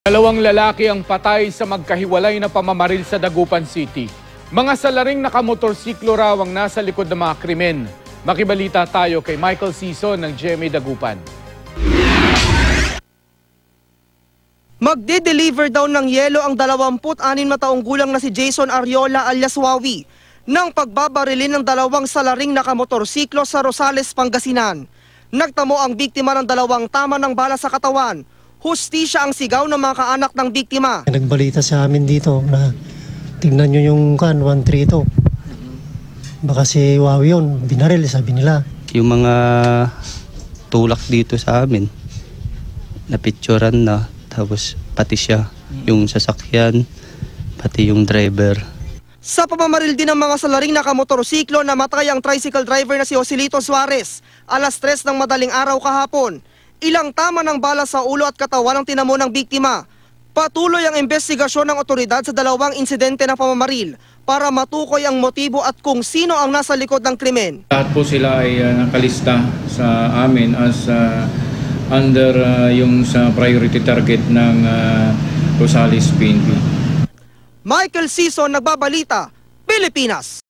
Dalawang lalaki ang patay sa magkahiwalay na pamamaril sa Dagupan City. Mga salaring nakamotorsiklo raw ang nasa likod ng mga krimen. Makibalita tayo kay Michael Sison ng GMA Dagupan. Magde-deliver daw ng yelo ang 26 na taong gulang na si Jason Ariola alias Wawi nang pagbabarilin ng dalawang salaring nakamotorsiklo sa Rosales, Pangasinan. Nagtamo ang biktima ng dalawang tama ng bala sa katawan. Hustisya ang sigaw ng mga kaanak ng biktima. Nagbalita sa amin dito na tingnan nyo yung 132. Baka si Wawi yun, binaril, sabi nila. Yung mga tulak dito sa amin, napicturan na, tapos pati siya, yung sasakyan, pati yung driver. Sa pamamaril din ng mga salaring nakamotorsiklo, namatay ang tricycle driver na si Joselito Suarez, alas 3 ng madaling araw kahapon. Ilang tama ng bala sa ulo at katawan ang tinamo ng biktima. Patuloy ang investigasyon ng otoridad sa dalawang insidente ng pamamaril para matukoy ang motibo at kung sino ang nasa likod ng krimen. Lahat po sila ay nakalista sa amin as under yung sa priority target ng Rosales PNP. Michael Sison, Nagbabalita, Pilipinas.